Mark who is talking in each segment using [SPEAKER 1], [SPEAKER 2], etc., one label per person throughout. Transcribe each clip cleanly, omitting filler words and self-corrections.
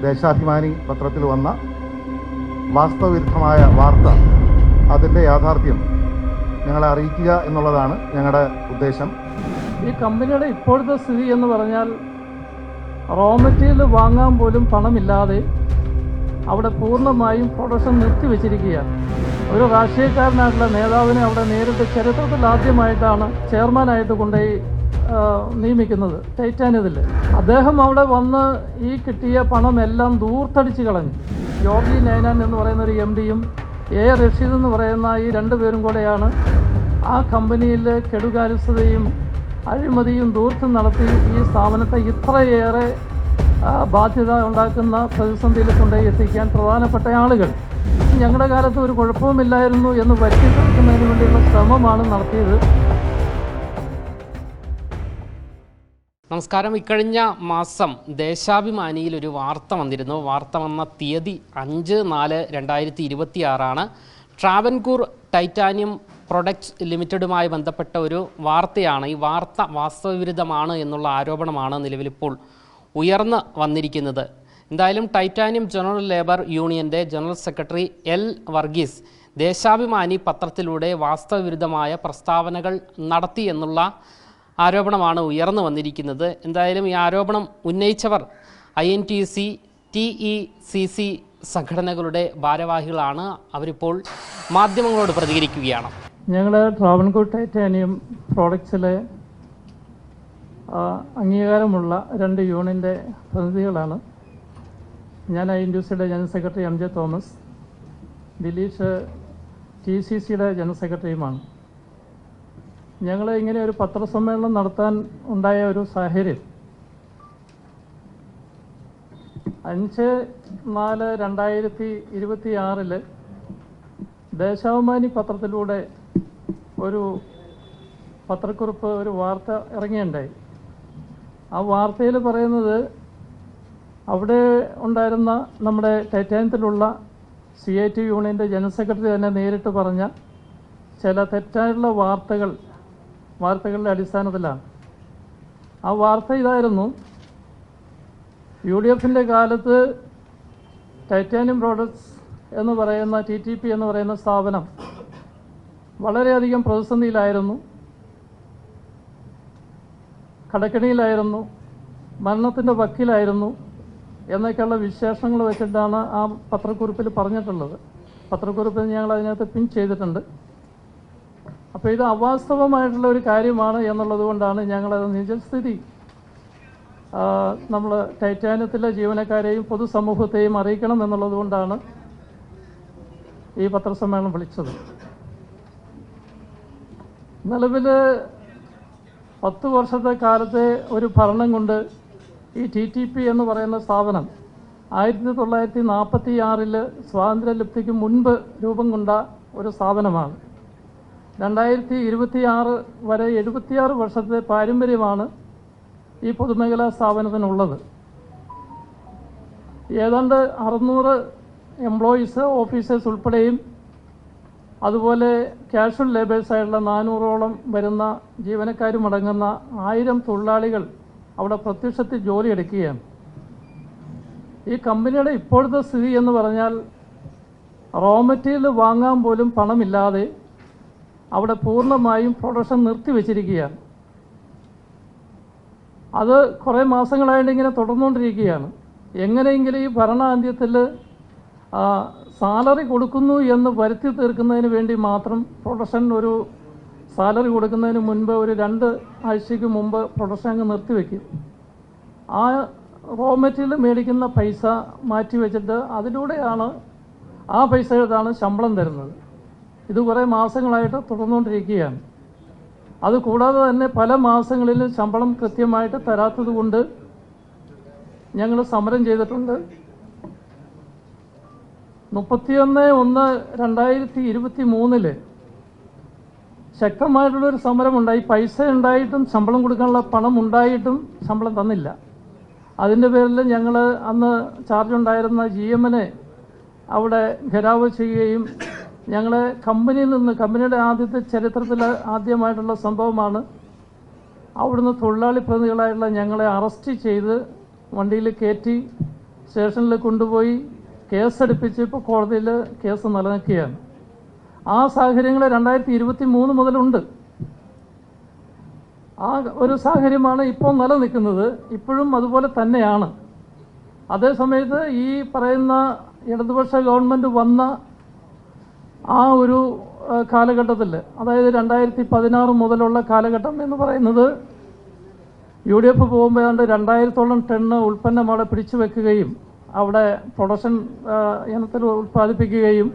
[SPEAKER 1] ദേശാഭിമാനി പത്രത്തിൽ വന്ന വാസ്തവവിരുദ്ധമായ വാർത്ത, അതിൻ്റെ യാഥാർത്ഥ്യം ഞങ്ങളെ അറിയിക്കുക എന്നുള്ളതാണ് ഞങ്ങളുടെ ഉദ്ദേശം.
[SPEAKER 2] ഈ കമ്പനിയുടെ ഇപ്പോഴത്തെ സ്ഥിതി എന്ന് പറഞ്ഞാൽ റോ മെറ്റീരിയൽ വാങ്ങാൻ പോലും പണമില്ലാതെ അവിടെ പൂർണ്ണമായും പ്രൊഡക്ഷൻ നിർത്തിവെച്ചിരിക്കുകയാണ്. ഒരു രാഷ്ട്രീയക്കാരനായിട്ടുള്ള നേതാവിനെ അവിടെ നേരിട്ട് ചരിത്രത്തിൽ ആദ്യമായിട്ടാണ് ചെയർമാനായിട്ട് കൊണ്ടുപോയി നിയമിക്കുന്നത് ടൈറ്റാനിയത്തിൽ. അദ്ദേഹം അവിടെ വന്ന് ഈ കിട്ടിയ പണമെല്ലാം ദൂർത്തടിച്ച് കളഞ്ഞു. ജോർജി നൈനാൻ എന്ന് പറയുന്ന ഒരു MD-യും റഷീദ് എന്ന് പറയുന്ന ഈ രണ്ടുപേരും കൂടെയാണ് ആ കമ്പനിയിൽ കെടുകാര്യസ്ഥതയും അഴിമതിയും ദൂർത്തും നടത്തി ഈ സ്ഥാപനത്തെ ഇത്രയേറെ ബാധ്യത ഉണ്ടാക്കുന്ന പ്രതിസന്ധിയിൽ കൊണ്ടുപോയി എത്തിക്കാൻ പ്രധാനപ്പെട്ട ആളുകൾ. ഞങ്ങളുടെ കാലത്ത് ഒരു കുഴപ്പവുമില്ലായിരുന്നു എന്ന് വരുത്തി തീർക്കുന്നതിന് വേണ്ടിയുള്ള ശ്രമമാണ് നടത്തിയത്.
[SPEAKER 3] നമസ്കാരം. ഇക്കഴിഞ്ഞ മാസം ദേശാഭിമാനിയിൽ ഒരു വാർത്ത വന്നിരുന്നു. വാർത്ത വന്ന തീയതി 5/4/2026 ട്രാവൻകൂർ ടൈറ്റാനിയം പ്രൊഡക്ട്സ് ലിമിറ്റഡുമായി ബന്ധപ്പെട്ട ഒരു വാർത്തയാണ്. ഈ വാർത്ത വാസ്തവവിരുദ്ധമാണ് എന്നുള്ള ആരോപണമാണ് നിലവിലിപ്പോൾ ഉയർന്നു വന്നിരിക്കുന്നത്. എന്തായാലും ടൈറ്റാനിയം ജനറൽ ലേബർ യൂണിയൻ്റെ general secretary L. Varghese Deshabhimani പത്രത്തിലൂടെ വാസ്തവവിരുദ്ധമായ പ്രസ്താവനകൾ നടത്തി എന്നുള്ള ആരോപണമാണ് ഉയർന്നു വന്നിരിക്കുന്നത്. എന്തായാലും ഈ ആരോപണം ഉന്നയിച്ചവർ INTUC, TECC സംഘടനകളുടെ ഭാരവാഹികളാണ്. അവരിപ്പോൾ മാധ്യമങ്ങളോട് പ്രതികരിക്കുകയാണ്.
[SPEAKER 2] ഞങ്ങൾ ട്രാവൻകൂർ ടൈറ്റാനിയം പ്രോഡക്ട്സിലെ അംഗീകാരമുള്ള 2 യൂണിയൻ്റെ പ്രതിനിധികളാണ്. ഞാൻ INTUCയുടെ general secretary MJ Thomas, Dileesh TCCയുടെ ജനറൽ സെക്രട്ടറിയുമാണ്. ഞങ്ങൾ ഇങ്ങനെ ഒരു പത്രസമ്മേളനം നടത്താൻ ഉണ്ടായ ഒരു സാഹചര്യം 5/4/2026 ദേശാഭിമാനി പത്രത്തിലൂടെ ഒരു പത്രക്കുറിപ്പ്, ഒരു വാർത്ത ഇറങ്ങിയുണ്ടായി. ആ വാർത്തയിൽ പറയുന്നത് അവിടെ ഉണ്ടായിരുന്ന നമ്മുടെ ടൈറ്റാനിയത്തിലുള്ള CIT യൂണിയൻ്റെ ജനറൽ സെക്രട്ടറി തന്നെ നേരിട്ട് പറഞ്ഞ ചില തെറ്റായിട്ടുള്ള വാർത്തകളുടെ അടിസ്ഥാനത്തിലാണ്. ആ വാർത്ത ഇതായിരുന്നു: UDFൻ്റെ കാലത്ത് ടൈറ്റാനിയം പ്രോഡക്ട്സ് എന്ന് പറയുന്ന TTP എന്ന് പറയുന്ന സ്ഥാപനം വളരെയധികം പ്രതിസന്ധിയിലായിരുന്നു, കടക്കെണിയിലായിരുന്നു, മരണത്തിൻ്റെ വക്കിലായിരുന്നു എന്നൊക്കെയുള്ള വിശേഷങ്ങൾ വെച്ചിട്ടാണ് ആ പത്രക്കുറിപ്പിൽ പറഞ്ഞിട്ടുള്ളത്. പത്രക്കുറിപ്പിൽ ഞങ്ങൾ അതിനകത്ത് പിൻ ചെയ്തിട്ടുണ്ട്. അപ്പോൾ ഇത് അവാസ്തവമായിട്ടുള്ള ഒരു കാര്യമാണ് എന്നുള്ളത് കൊണ്ടാണ് ഞങ്ങളത് നിജസ്ഥിതി നമ്മൾ ടൈറ്റാനിയത്തിലെ ജീവനക്കാരെയും പൊതുസമൂഹത്തെയും അറിയിക്കണം എന്നുള്ളത് കൊണ്ടാണ് ഈ പത്രസമ്മേളനം വിളിച്ചത്. നിലവിൽ 10 വർഷത്തെ കാലത്തെ ഒരു ഭരണം കൊണ്ട് ഈ TTP എന്ന് പറയുന്ന സ്ഥാപനം 1946 സ്വാതന്ത്ര്യലബ്ധിക്ക് മുൻപ് രൂപം കൊണ്ട ഒരു സ്ഥാപനമാണ്. 2026 വരെ 76 വർഷത്തെ പാരമ്പര്യമാണ് ഈ പൊതുമേഖലാ സ്ഥാപനത്തിനുള്ളത്. ഏതാണ്ട് 600 എംപ്ലോയീസ്, ഓഫീസേഴ്സ് ഉൾപ്പെടെയും അതുപോലെ കാഷ്വൽ ലേബേഴ്സായിട്ടുള്ള 400ഓളം വരുന്ന ജീവനക്കാരും അടങ്ങുന്ന 1000 തൊഴിലാളികൾ അവിടെ പ്രത്യക്ഷത്തിൽ ജോലിയെടുക്കുകയാണ്. ഈ കമ്പനിയുടെ ഇപ്പോഴത്തെ സ്ഥിതി എന്ന് പറഞ്ഞാൽ റോ മെറ്റീരിയൽ വാങ്ങാൻ പോലും പണമില്ലാതെ അവിടെ പൂർണ്ണമായും പ്രൊഡക്ഷൻ നിർത്തിവെച്ചിരിക്കുകയാണ്. അത് കുറേ മാസങ്ങളായിട്ട് ഇങ്ങനെ തുടർന്നുകൊണ്ടിരിക്കുകയാണ്. എങ്ങനെയെങ്കിലും ഈ ഭരണാന്ത്യത്തിൽ സാലറി കൊടുക്കുന്നു എന്ന് വരുത്തി തീർക്കുന്നതിന് വേണ്ടി മാത്രം പ്രൊഡക്ഷൻ, ഒരു സാലറി കൊടുക്കുന്നതിന് മുൻപ് ഒരു 2 ആഴ്ചയ്ക്ക് മുമ്പ് പ്രൊഡക്ഷൻ അങ്ങ് നിർത്തിവെക്കും. ആ റോ മെറ്റീരിയൽ മേടിക്കുന്ന പൈസ മാറ്റി വെച്ചിട്ട് അതിലൂടെയാണ് ആ പൈസ എടുത്താണ് ശമ്പളം തരുന്നത്. ഇത് കുറേ മാസങ്ങളായിട്ട് തുടർന്നുകൊണ്ടിരിക്കുകയാണ്. അതുകൂടാതെ തന്നെ പല മാസങ്ങളിലും ശമ്പളം കൃത്യമായിട്ട് തരാത്തത് കൊണ്ട് ഞങ്ങൾ സമരം ചെയ്തിട്ടുണ്ട്. 31/1/2023 ശക്തമായിട്ടുള്ളൊരു സമരമുണ്ടായി. പൈസ ഉണ്ടായിട്ടും ശമ്പളം കൊടുക്കാനുള്ള പണം ഉണ്ടായിട്ടും ശമ്പളം തന്നില്ല. അതിൻ്റെ പേരിൽ ഞങ്ങൾ അന്ന് ചാർജ് ഉണ്ടായിരുന്ന GM-നെ അവിടെ ഘെരാവ് ചെയ്യുകയും ഞങ്ങളെ കമ്പനിയുടെ ആദ്യത്തെ ചരിത്രത്തിൽ ആദ്യമായിട്ടുള്ള സംഭവമാണ്. അവിടുന്ന് തൊഴിലാളി പ്രതിനിധികളായിട്ടുള്ള ഞങ്ങളെ അറസ്റ്റ് ചെയ്ത് വണ്ടിയിൽ കയറ്റി സ്റ്റേഷനിൽ കൊണ്ടുപോയി കേസെടുപ്പിച്ച് ഇപ്പോൾ കോടതിയിൽ കേസ് നിലനിൽക്കുകയാണ്. ആ സാഹചര്യങ്ങൾ 2023 മുതലുണ്ട്. ആ ഒരു സാഹചര്യമാണ് ഇപ്പോൾ നിലനിൽക്കുന്നത്. ഇപ്പോഴും അതുപോലെ തന്നെയാണ്. അതേസമയത്ത് ഈ പറയുന്ന ഇടതുപക്ഷ ഗവൺമെൻറ് വന്ന ആ ഒരു കാലഘട്ടത്തിൽ, അതായത് 2016 മുതലുള്ള കാലഘട്ടം എന്ന് പറയുന്നത്, UDF പോകുമ്പോൾ ഏതാണ്ട് 2000-ഓളം ടണ്ണ് ഉൽപ്പന്നം അവിടെ പിടിച്ചു വെക്കുകയും അവിടെ പ്രൊഡക്ഷൻ ഇനത്തിൽ ഉൽപ്പാദിപ്പിക്കുകയും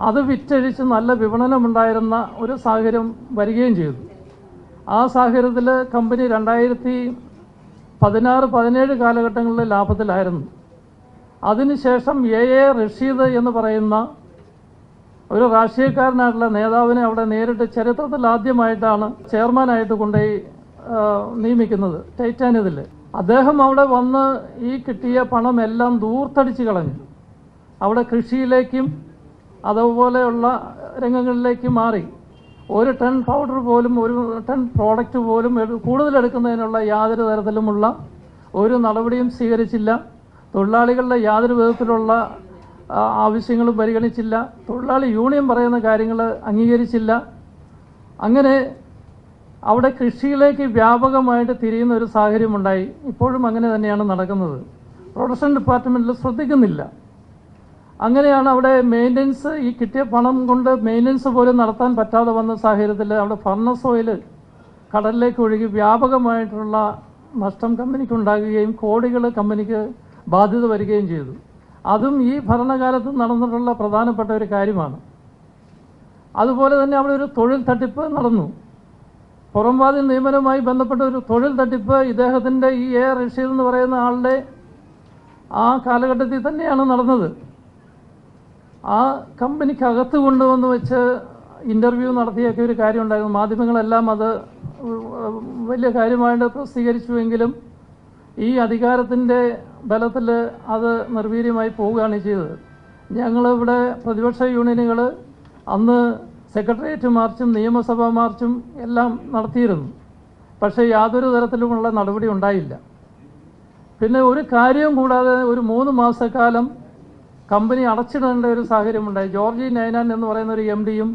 [SPEAKER 2] അത് വിറ്റഴിച്ച് നല്ല വിപണനമുണ്ടായിരുന്ന ഒരു സാഹചര്യം വരികയും ചെയ്തു. ആ സാഹചര്യത്തിൽ കമ്പനി 2016-17 കാലഘട്ടങ്ങളിൽ ലാഭത്തിലായിരുന്നു. അതിനുശേഷം A.A. റഷീദ് എന്ന് പറയുന്ന ഒരു രാഷ്ട്രീയക്കാരനായിട്ടുള്ള നേതാവിനെ അവിടെ നേരിട്ട് ചരിത്രത്തിൽ ആദ്യമായിട്ടാണ് ചെയർമാനായിട്ട് കൊണ്ടുപോയി നിയമിക്കുന്നത് ടൈറ്റാനിയത്തിൽ. അദ്ദേഹം അവിടെ വന്ന് ഈ കിട്ടിയ പണമെല്ലാം ദൂർത്തടിച്ച് കളഞ്ഞു. അവിടെ കൃഷിയിലേക്കും അതുപോലെയുള്ള രംഗങ്ങളിലേക്ക് മാറി. ഒരു ടൺ പൗഡർ പോലും, ഒരു ടൺ പ്രോഡക്റ്റ് പോലും കൂടുതലെടുക്കുന്നതിനുള്ള യാതൊരു തരത്തിലുമുള്ള ഒരു നടപടിയും സ്വീകരിച്ചില്ല. തൊഴിലാളികളുടെ യാതൊരു വിധത്തിലുള്ള ആവശ്യങ്ങളും പരിഗണിച്ചില്ല. തൊഴിലാളി യൂണിയൻ പറയുന്ന കാര്യങ്ങൾ അംഗീകരിച്ചില്ല. അങ്ങനെ അവിടെ കൃഷിയിലേക്ക് വ്യാപകമായിട്ട് തിരിയുന്ന ഒരു സാഹചര്യമുണ്ടായി. ഇപ്പോഴും അങ്ങനെ തന്നെയാണ് നടക്കുന്നത്. പ്രൊഡക്ഷൻ ഡിപ്പാർട്ട്മെൻറ്റിൽ ശ്രദ്ധിക്കുന്നില്ല. അങ്ങനെയാണ് അവിടെ മെയിൻ്റനൻസ്, ഈ കിട്ടിയ പണം കൊണ്ട് മെയിൻ്റനൻസ് പോലും നടത്താൻ പറ്റാതെ വന്ന സാഹചര്യത്തിൽ അവിടെ ഫർണസ് ഓയിൽ കടലിലേക്ക് ഒഴുകി വ്യാപകമായിട്ടുള്ള നഷ്ടം കമ്പനിക്ക് ഉണ്ടാകുകയും കോടികൾ കമ്പനിക്ക് ബാധ്യത വരികയും ചെയ്തു. അതും ഈ ഭരണകാലത്ത് നടന്നിട്ടുള്ള പ്രധാനപ്പെട്ട ഒരു കാര്യമാണ്. അതുപോലെ തന്നെ അവിടെ ഒരു തൊഴിൽ തട്ടിപ്പ് നടന്നു. പുറംവാതിൽ നിയമനവുമായി ബന്ധപ്പെട്ട ഒരു തൊഴിൽ തട്ടിപ്പ് ഇദ്ദേഹത്തിൻ്റെ ഈ A. റഷീദ് എന്ന് പറയുന്ന ആളുടെ ആ കാലഘട്ടത്തിൽ തന്നെയാണ് നടന്നത്. ആ കമ്പനിക്കകത്ത് കൊണ്ടുവന്ന് വെച്ച് ഇൻ്റർവ്യൂ നടത്തിയൊക്കെ ഒരു കാര്യം ഉണ്ടായിരുന്നു. മാധ്യമങ്ങളെല്ലാം അത് വലിയ കാര്യമായിട്ട് പ്രസിദ്ധീകരിച്ചുവെങ്കിലും ഈ അധികാരത്തിൻ്റെ ബലത്തിൽ അത് നിർവീര്യമായി പോവുകയാണ് ചെയ്തത്. ഞങ്ങളിവിടെ പ്രതിപക്ഷ യൂണിയനുകൾ അന്ന് സെക്രട്ടേറിയറ്റ് മാർച്ചും നിയമസഭാ മാർച്ചും എല്ലാം നടത്തിയിരുന്നു. പക്ഷേ യാതൊരു തരത്തിലുമുള്ള നടപടി ഉണ്ടായില്ല. പിന്നെ ഒരു കാര്യവും കൂടാതെ ഒരു 3 മാസക്കാലം കമ്പനി അടച്ചിടേണ്ട ഒരു സാഹചര്യമുണ്ടായി. ജോർജി നൈനാൻ എന്ന് പറയുന്ന ഒരു MD-യും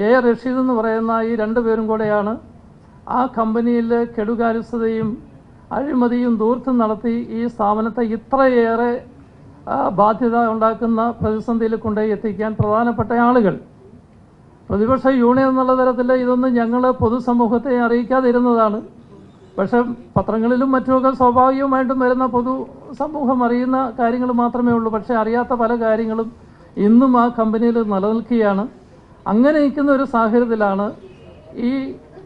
[SPEAKER 2] A. റഷീദ് എന്ന് പറയുന്ന ഈ 2 പേരും കൂടെയാണ് ആ കമ്പനിയിൽ കെടുകാര്യസ്ഥതയും അഴിമതിയും ദൂർത്തും നടത്തി ഈ സ്ഥാപനത്തെ ഇത്രയേറെ ബാധ്യത ഉണ്ടാക്കുന്ന പ്രതിസന്ധിയിൽ കൊണ്ടുപോയി എത്തിക്കാൻ പ്രധാനപ്പെട്ട ആളുകൾ. പ്രതിപക്ഷ യൂണിയൻ എന്നുള്ള തരത്തിൽ ഇതൊന്നും ഞങ്ങൾ പൊതുസമൂഹത്തെ അറിയിക്കാതിരുന്നതാണ്. പക്ഷെ പത്രങ്ങളിലും മറ്റുമൊക്കെ സ്വാഭാവികമായിട്ടും വരുന്ന പൊതുസമൂഹം അറിയുന്ന കാര്യങ്ങൾ മാത്രമേ ഉള്ളൂ. പക്ഷെ അറിയാത്ത പല കാര്യങ്ങളും ഇന്നും ആ കമ്പനിയിൽ നിലനിൽക്കുകയാണ്. അങ്ങനെ നിൽക്കുന്ന ഒരു സാഹചര്യത്തിലാണ് ഈ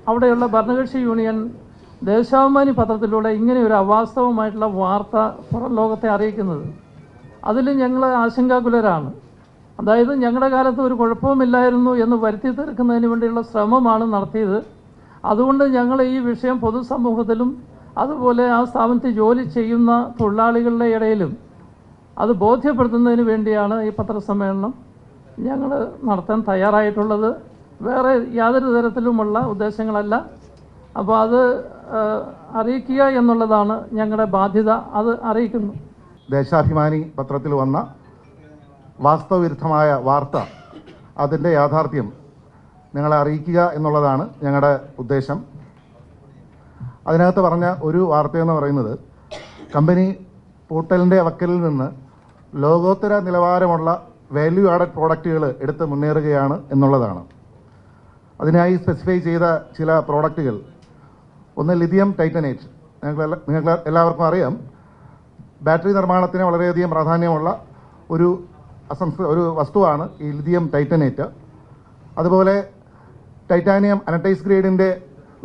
[SPEAKER 2] അവിടെയുള്ള ഭരണകക്ഷി യൂണിയൻ ദേശാഭിമാനി പത്രത്തിലൂടെ ഇങ്ങനെ ഒരു അവാസ്തവമായിട്ടുള്ള വാർത്ത പുറം ലോകത്തെ അറിയിക്കുന്നത്. അതിൽ ഞങ്ങൾ ആശങ്കാകുലരാണ്. അതായത് ഞങ്ങളുടെ കാലത്ത് ഒരു കുഴപ്പവുമില്ലായിരുന്നു എന്ന് വരുത്തി തീർക്കുന്നതിന് വേണ്ടിയുള്ള ശ്രമമാണ് നടത്തിയത്. അതുകൊണ്ട് ഞങ്ങൾ ഈ വിഷയം പൊതുസമൂഹത്തിലും അതുപോലെ ആ സ്ഥാപനത്തിൽ ജോലി ചെയ്യുന്ന തൊഴിലാളികളുടെ ഇടയിലും അത് ബോധ്യപ്പെടുത്തുന്നതിന് വേണ്ടിയാണ് ഈ പത്രസമ്മേളനം ഞങ്ങൾ നടത്താൻ തയ്യാറായിട്ടുള്ളത്. വേറെ യാതൊരു തരത്തിലുമുള്ള ഉദ്ദേശങ്ങളല്ല. അപ്പോൾ അത് അറിയിക്കുക എന്നുള്ളതാണ് ഞങ്ങളുടെ ബാധ്യത. അത് അറിയിക്കുന്നു.
[SPEAKER 1] ദേശാഭിമാനി പത്രത്തിൽ വന്ന വാസ്തവവിരുദ്ധമായ വാർത്ത, അതിൻ്റെ യാഥാർത്ഥ്യം നിങ്ങളെ അറിയിക്കുക എന്നുള്ളതാണ് ഞങ്ങളുടെ ഉദ്ദേശം. അതിനകത്ത് പറഞ്ഞ ഒരു വാർത്തയെന്ന് പറയുന്നത്, കമ്പനി പൂട്ടലിൻ്റെ വക്കലിൽ നിന്ന് ലോകോത്തര നിലവാരമുള്ള വാല്യൂ ആഡഡ് പ്രോഡക്റ്റുകൾ എടുത്ത് മുന്നേറുകയാണ് എന്നുള്ളതാണ്. അതിനായി സ്പെസിഫൈ ചെയ്ത ചില പ്രോഡക്റ്റുകൾ, ഒന്ന് ലിഥിയം ടൈറ്റനേറ്റ്. നിങ്ങൾക്ക് എല്ലാവർക്കും അറിയാം, ബാറ്ററി നിർമ്മാണത്തിന് വളരെയധികം പ്രാധാന്യമുള്ള ഒരു വസ്തുവാണ് ഈ ലിഥിയം ടൈറ്റനേറ്റ്. അതുപോലെ ടൈറ്റാനിയം അനറ്റൈസ് ഗ്രേഡിൻ്റെ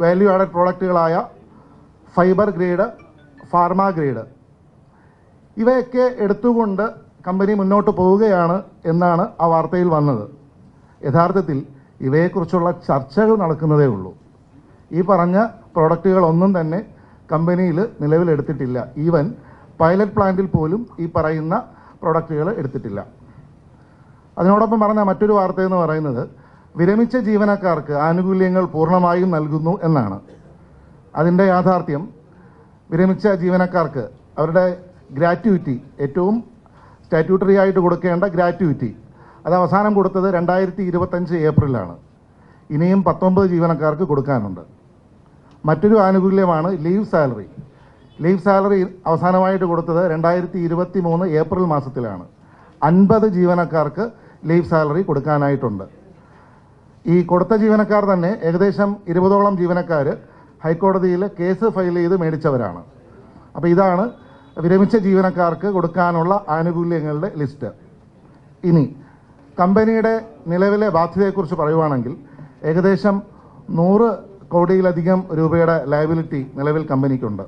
[SPEAKER 1] വാല്യൂ ആഡഡ് പ്രോഡക്റ്റുകളായ ഫൈബർ ഗ്രേഡ്, ഫാർമ ഗ്രേഡ്, ഇവയൊക്കെ എടുത്തുകൊണ്ട് കമ്പനി മുന്നോട്ട് പോവുകയാണ് എന്നാണ് ആ വാർത്തയിൽ വന്നത്. യഥാർത്ഥത്തിൽ ഇവയെക്കുറിച്ചുള്ള ചർച്ചകൾ നടക്കുന്നതേ ഉള്ളൂ. ഈ പറഞ്ഞ പ്രോഡക്റ്റുകളൊന്നും തന്നെ കമ്പനിയിൽ നിലവിലെടുത്തിട്ടില്ല. ഈവൻ പൈലറ്റ് പ്ലാന്റിൽ പോലും ഈ പറയുന്ന പ്രോഡക്റ്റുകൾ എടുത്തിട്ടില്ല. അതിനോടൊപ്പം പറഞ്ഞ മറ്റൊരു വാർത്തയെന്ന് പറയുന്നത്, വിരമിച്ച ജീവനക്കാർക്ക് ആനുകൂല്യങ്ങൾ പൂർണ്ണമായും നൽകുന്നു എന്നാണ്. അതിൻ്റെ യാഥാർത്ഥ്യം, വിരമിച്ച ജീവനക്കാർക്ക് അവരുടെ ഗ്രാറ്റുവിറ്റി, ഏറ്റവും സ്റ്റാറ്റ്യൂട്ടറി ആയിട്ട് കൊടുക്കേണ്ട ഗ്രാറ്റുവിറ്റി, അത് അവസാനം കൊടുത്തത് 2025 ഏപ്രിലാണ്. ഇനിയും 19 ജീവനക്കാർക്ക് കൊടുക്കാനുണ്ട്. മറ്റൊരു ആനുകൂല്യമാണ് ലീവ് സാലറി. ലീവ് സാലറി അവസാനമായിട്ട് കൊടുത്തത് 2023 ഏപ്രിൽ മാസത്തിലാണ്. 50 ജീവനക്കാർക്ക് ലീവ് സാലറി കൊടുക്കാനായിട്ടുണ്ട്. ഈ കൊടുത്ത ജീവനക്കാർ തന്നെ ഏകദേശം 20ഓളം ജീവനക്കാർ ഹൈക്കോടതിയിൽ കേസ് ഫയൽ ചെയ്ത് മേടിച്ചവരാണ്. അപ്പോൾ ഇതാണ് വിരമിച്ച ജീവനക്കാർക്ക് കൊടുക്കാനുള്ള ആനുകൂല്യങ്ങളുടെ ലിസ്റ്റ്. ഇനി കമ്പനിയുടെ നിലവിലെ ബാധ്യതയെക്കുറിച്ച് പറയുവാണെങ്കിൽ ഏകദേശം 100 കോടിയിലധികം രൂപയുടെ ലയബിലിറ്റി നിലവിൽ കമ്പനിക്കുണ്ട്.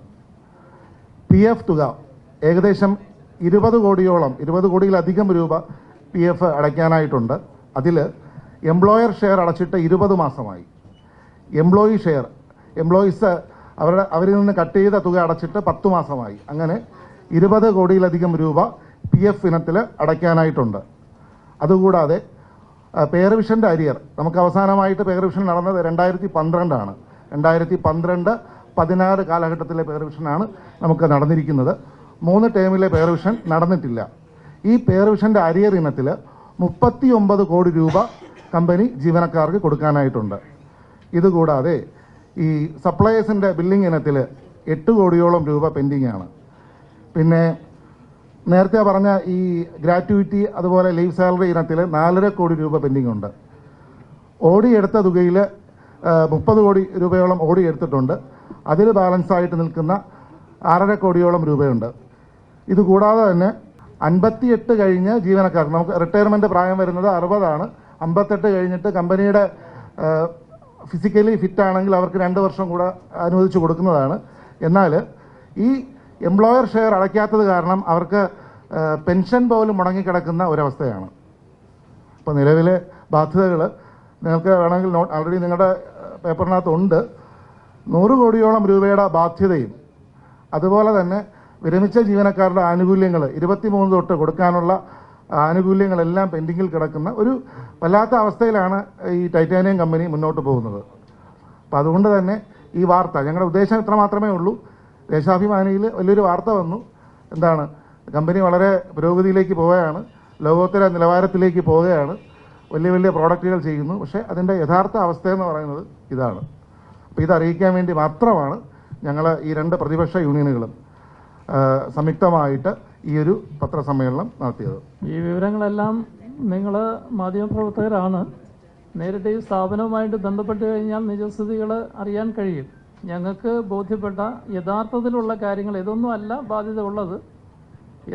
[SPEAKER 1] PF തുക ഏകദേശം 20 കോടിയോളം, 20 കോടിയിലധികം രൂപ PF അടയ്ക്കാനായിട്ടുണ്ട്. അതിൽ എംപ്ലോയർ ഷെയർ അടച്ചിട്ട് 20 മാസമായി. എംപ്ലോയി ഷെയർ, എംപ്ലോയീസ് അവരിൽ നിന്ന് കട്ട് ചെയ്ത തുക അടച്ചിട്ട് 10 മാസമായി. അങ്ങനെ 20 കോടിയിലധികം രൂപ PF ഇനത്തിൽ അടയ്ക്കാനായിട്ടുണ്ട്. അതുകൂടാതെ പേ റിവിഷൻ്റെ അരിയർ, നമുക്ക് അവസാനമായിട്ട് പേ റിവിഷൻ നടന്നത് 2012 2012-16 കാലഘട്ടത്തിലെ പേ റിവിഷനാണ് നമുക്ക് നടന്നിരിക്കുന്നത്. 3 ടേമിലെ പേ റിവിഷൻ നടന്നിട്ടില്ല. ഈ പേ റിവിഷൻ്റെ അരിയർ ഇനത്തിൽ 39 കോടി രൂപ കമ്പനി ജീവനക്കാർക്ക് കൊടുക്കാനായിട്ടുണ്ട്. ഇതുകൂടാതെ ഈ സപ്ലയേഴ്സിൻ്റെ ബില്ലിംഗ് ഇനത്തിൽ 8 കോടിയോളം രൂപ പെൻഡിംഗ് ആണ്. പിന്നെ നേരത്തെ പറഞ്ഞ ഈ ഗ്രാറ്റുവിറ്റി അതുപോലെ ലീവ് സാലറി ഇനത്തിൽ 4.5 കോടി രൂപ പെൻഡിംഗ് ഉണ്ട്. ഓടി എടുത്ത തുകയിൽ 30 കോടി രൂപയോളം ഓടി എടുത്തിട്ടുണ്ട്. അതിൽ ബാലൻസായിട്ട് നിൽക്കുന്ന 6.5 കോടിയോളം രൂപയുണ്ട്. ഇതുകൂടാതെ തന്നെ 58 കഴിഞ്ഞ് ജീവനക്കാർ, നമുക്ക് റിട്ടയർമെൻറ്റ് പ്രായം വരുന്നത് 60 58 കഴിഞ്ഞിട്ട് കമ്പനിയുടെ ഫിസിക്കലി ഫിറ്റ് ആണെങ്കിൽ അവർക്ക് 2 വർഷം കൂടെ അനുവദിച്ച് കൊടുക്കുന്നതാണ്. എന്നാൽ ഈ എംപ്ലോയർ ഷെയർ അടയ്ക്കാത്തത് കാരണം അവർക്ക് പെൻഷൻ പോലും മുടങ്ങിക്കിടക്കുന്ന ഒരവസ്ഥയാണ്. ഇപ്പോൾ നിലവിലെ ബാധ്യതകൾ നിങ്ങൾക്ക് വേണമെങ്കിൽ ആൾറെഡി നിങ്ങളുടെ പേപ്പറിനകത്തുണ്ട്. 100 കോടിയോളം രൂപയുടെ ബാധ്യതയും അതുപോലെ തന്നെ വിരമിച്ച ജീവനക്കാരുടെ ആനുകൂല്യങ്ങൾ 23 തൊട്ട് കൊടുക്കാനുള്ള ആനുകൂല്യങ്ങളെല്ലാം പെൻഡിങ്ങിൽ കിടക്കുന്ന ഒരു വല്ലാത്ത അവസ്ഥയിലാണ് ഈ ടൈറ്റാനിയം കമ്പനി മുന്നോട്ട് പോകുന്നത്. അപ്പോൾ അതുകൊണ്ട് തന്നെ ഈ വാർത്ത, ഞങ്ങളുടെ ഉദ്ദേശം ഇത്ര മാത്രമേ ഉള്ളൂ. ദേശാഭിമാനിയിൽ വലിയൊരു വാർത്ത വന്നു. എന്താണ്, കമ്പനി വളരെ പുരോഗതിയിലേക്ക് പോവുകയാണ്, ലോകോത്തര നിലവാരത്തിലേക്ക് പോവുകയാണ്, വലിയ വലിയ പ്രോഡക്റ്റുകൾ ചെയ്യുന്നു. പക്ഷേ അതിൻ്റെ യഥാർത്ഥ അവസ്ഥയെന്ന് പറയുന്നത് ഇതാണ്. അപ്പോൾ ഇതറിയിക്കാൻ വേണ്ടി മാത്രമാണ് ഞങ്ങൾ ഈ 2 പ്രതിപക്ഷ യൂണിയനുകളും സംയുക്തമായിട്ട് ഈ ഒരു പത്രസമ്മേളനം നടത്തിയത്.
[SPEAKER 2] ഈ വിവരങ്ങളെല്ലാം നിങ്ങൾ മാധ്യമപ്രവർത്തകരാണ്. നേരിട്ട് ഈ സ്ഥാപനവുമായിട്ട് ബന്ധപ്പെട്ട് കഴിഞ്ഞാൽ നിജസ്ഥിതികൾ അറിയാൻ കഴിയും. ഞങ്ങൾക്ക് ബോധ്യപ്പെട്ട യഥാർത്ഥത്തിലുള്ള കാര്യങ്ങൾ ഇതൊന്നും അല്ല ബാധ്യത ഉള്ളത്.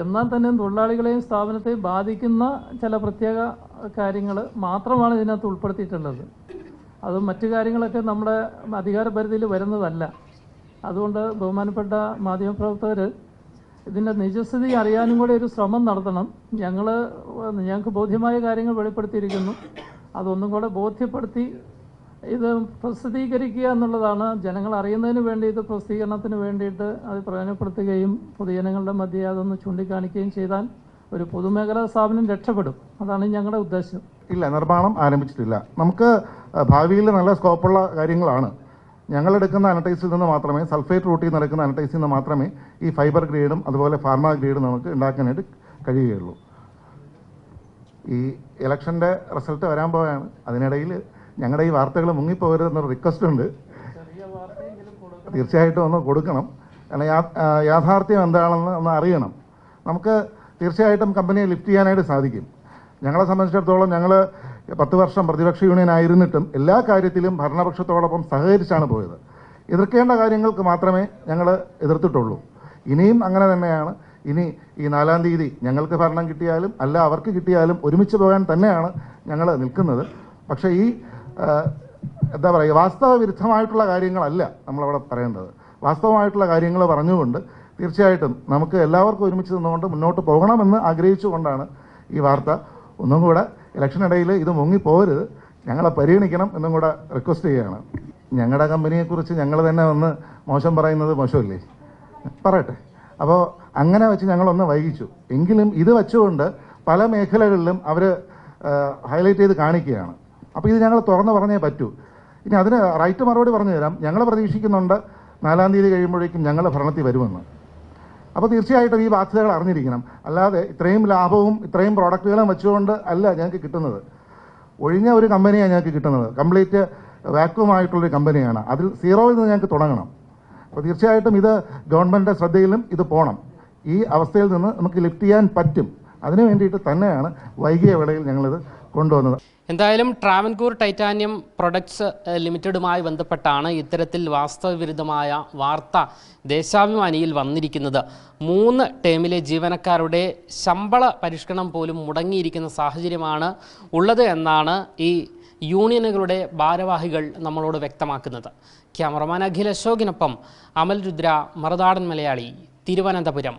[SPEAKER 2] എന്നാൽ തന്നെ തൊഴിലാളികളെയും സ്ഥാപനത്തെയും ബാധിക്കുന്ന ചില പ്രത്യേക കാര്യങ്ങൾ മാത്രമാണ് ഇതിനകത്ത് ഉൾപ്പെടുത്തിയിട്ടുള്ളത്. അത് മറ്റു കാര്യങ്ങളൊക്കെ നമ്മുടെ അധികാരപരിധിയിൽ വരുന്നതല്ല. അതുകൊണ്ട് ബഹുമാനപ്പെട്ട മാധ്യമപ്രവർത്തകർ ഇതിൻ്റെ നിജസ്ഥിതി അറിയാനും കൂടി ഒരു ശ്രമം നടത്തണം. ഞങ്ങൾക്ക് ബോധ്യമായ കാര്യങ്ങൾ വെളിപ്പെടുത്തിയിരിക്കുന്നു. അതൊന്നും കൂടെ ബോധ്യപ്പെടുത്തി ഇത് പ്രസിദ്ധീകരിക്കുക എന്നുള്ളതാണ്. ജനങ്ങൾ അറിയുന്നതിന് വേണ്ടി, ഇത് പ്രസിദ്ധീകരണത്തിന് വേണ്ടിയിട്ട് അത് പ്രയോജനപ്പെടുത്തുകയും പൊതുജനങ്ങളുടെ മധ്യേ അതൊന്ന് ചൂണ്ടിക്കാണിക്കുകയും ചെയ്താൽ ഒരു പൊതുമേഖലാ സ്ഥാപനം രക്ഷപ്പെടും. അതാണ് ഞങ്ങളുടെ ഉദ്ദേശം.
[SPEAKER 1] ഇല്ല, നിർമ്മാണം ആരംഭിച്ചിട്ടില്ല. നമുക്ക് ഭാവിയിൽ നല്ല സ്കോപ്പുള്ള കാര്യങ്ങളാണ്. ഞങ്ങളെടുക്കുന്ന അനറ്റൈസിൽ നിന്ന് മാത്രമേ, സൾഫേറ്റ് റൂട്ടിൽ നിന്ന് എടുക്കുന്ന അനറ്റൈസിൽ നിന്ന് മാത്രമേ ഈ ഫൈബർ ഗ്രേഡും അതുപോലെ ഫാർമ ഗ്രേഡും നമുക്ക് ഉണ്ടാക്കാനായിട്ട് കഴിയുകയുള്ളൂ. ഈ ഇലക്ഷൻ്റെ റിസൾട്ട് വരാൻ പോവുകയാണ്. അതിനിടയിൽ ഞങ്ങളുടെ ഈ വാർത്തകൾ മുങ്ങിപ്പോകരുതെന്നൊരു റിക്വസ്റ്റ് ഉണ്ട്. തീർച്ചയായിട്ടും ഒന്ന് കൊടുക്കണം. കാരണം യാഥാർത്ഥ്യം എന്താണെന്ന് ഒന്ന് അറിയണം. നമുക്ക് തീർച്ചയായിട്ടും കമ്പനിയെ ലിഫ്റ്റ് ചെയ്യാനായിട്ട് സാധിക്കും. ഞങ്ങളെ സംബന്ധിച്ചിടത്തോളം ഞങ്ങൾ 10 വർഷം പ്രതിപക്ഷ യൂണിയൻ ആയിരുന്നിട്ടും എല്ലാ കാര്യത്തിലും ഭരണപക്ഷത്തോടൊപ്പം സഹകരിച്ചാണ് പോയത്. എതിർക്കേണ്ട കാര്യങ്ങൾക്ക് മാത്രമേ ഞങ്ങൾ എതിർത്തിട്ടുള്ളൂ. ഇനിയും അങ്ങനെ തന്നെയാണ്. ഇനി ഈ 4-ാം തീയതി ഞങ്ങൾക്ക് ഭരണം കിട്ടിയാലും അല്ല അവർക്ക് കിട്ടിയാലും ഒരുമിച്ച് പോകാൻ തന്നെയാണ് ഞങ്ങൾ നിൽക്കുന്നത്. പക്ഷേ ഈ എന്താ പറയുക, വാസ്തവ വിരുദ്ധമായിട്ടുള്ള കാര്യങ്ങളല്ല നമ്മളവിടെ പറയേണ്ടത്. വാസ്തവമായിട്ടുള്ള കാര്യങ്ങൾ പറഞ്ഞുകൊണ്ട് തീർച്ചയായിട്ടും നമുക്ക് എല്ലാവർക്കും ഒരുമിച്ച് നിന്നുകൊണ്ട് മുന്നോട്ട് പോകണമെന്ന് ആഗ്രഹിച്ചുകൊണ്ടാണ് ഈ വാർത്ത. ഒന്നും കൂടെ ഇലക്ഷനിടയിൽ ഇത് മുങ്ങിപ്പോകരുത്, ഞങ്ങളെ പരിഗണിക്കണം എന്നും കൂടെ റിക്വസ്റ്റ് ചെയ്യുകയാണ്. ഞങ്ങളുടെ കമ്പനിയെക്കുറിച്ച് ഞങ്ങൾ തന്നെ ഒന്ന് മോശം പറയുന്നത് മോശമല്ലേ? പറയട്ടെ. അപ്പോൾ അങ്ങനെ വെച്ച് ഞങ്ങളൊന്ന് വൈകിച്ചു. എങ്കിലും ഇത് വെച്ചുകൊണ്ട് പല മേഖലകളിലും അവർ ഹൈലൈറ്റ് ചെയ്ത് കാണിക്കുകയാണ്. അപ്പോൾ ഇത് ഞങ്ങൾ തുറന്ന് പറഞ്ഞേ പറ്റൂ. ഇനി അതിന് റൈറ്റ് മറുപടി പറഞ്ഞു തരാം. ഞങ്ങൾ പ്രതീക്ഷിക്കുന്നുണ്ട് 4-ാം തീയതി കഴിയുമ്പോഴേക്കും ഞങ്ങൾ ഭരണത്തിൽ വരുമെന്ന്. അപ്പോൾ തീർച്ചയായിട്ടും ഈ ബാധ്യതകൾ അറിഞ്ഞിരിക്കണം. അല്ലാതെ ഇത്രയും ലാഭവും ഇത്രയും പ്രോഡക്റ്റുകളും വെച്ചുകൊണ്ട് അല്ല ഞങ്ങൾക്ക് കിട്ടുന്നത്. ഒഴിഞ്ഞ ഒരു കമ്പനിയാണ് ഞങ്ങൾക്ക് കിട്ടുന്നത്. കംപ്ലീറ്റ് വാക്വമായിട്ടുള്ളൊരു കമ്പനിയാണ്. അതിൽ സീറോയിൽ നിന്ന് ഞങ്ങൾക്ക് തുടങ്ങണം. അപ്പോൾ തീർച്ചയായിട്ടും ഇത് ഗവൺമെൻറ്റിൻ്റെ ശ്രദ്ധയിലും ഇത് പോകണം. ഈ അവസ്ഥയിൽ നിന്ന് നമുക്ക് ലിഫ്റ്റ് ചെയ്യാൻ പറ്റും. അതിനു വേണ്ടിയിട്ട് തന്നെയാണ് വൈകിയ വേളയിൽ ഞങ്ങളിത് കൊണ്ടുവന്നത്.
[SPEAKER 3] എന്തായാലും ട്രാവൻകൂർ ടൈറ്റാനിയം പ്രൊഡക്ട്സ് ലിമിറ്റഡുമായി ബന്ധപ്പെട്ടാണ് ഇത്തരത്തിൽ വാസ്തവവിരുദ്ധമായ വാർത്ത ദേശാഭിമാനിയിൽ വന്നിരിക്കുന്നത്. 3 ടേമിലെ ജീവനക്കാരുടെ ശമ്പള പരിഷ്കരണം പോലും മുടങ്ങിയിരിക്കുന്ന സാഹചര്യമാണ് ഉള്ളത് എന്നാണ് ഈ യൂണിയനുകളുടെ ഭാരവാഹികൾ നമ്മളോട് വ്യക്തമാക്കുന്നത്. ക്യാമറമാൻ അഖിൽ അശോകിനൊപ്പം അമൽ രുദ്ര, മറുനാടൻ മലയാളി, തിരുവനന്തപുരം.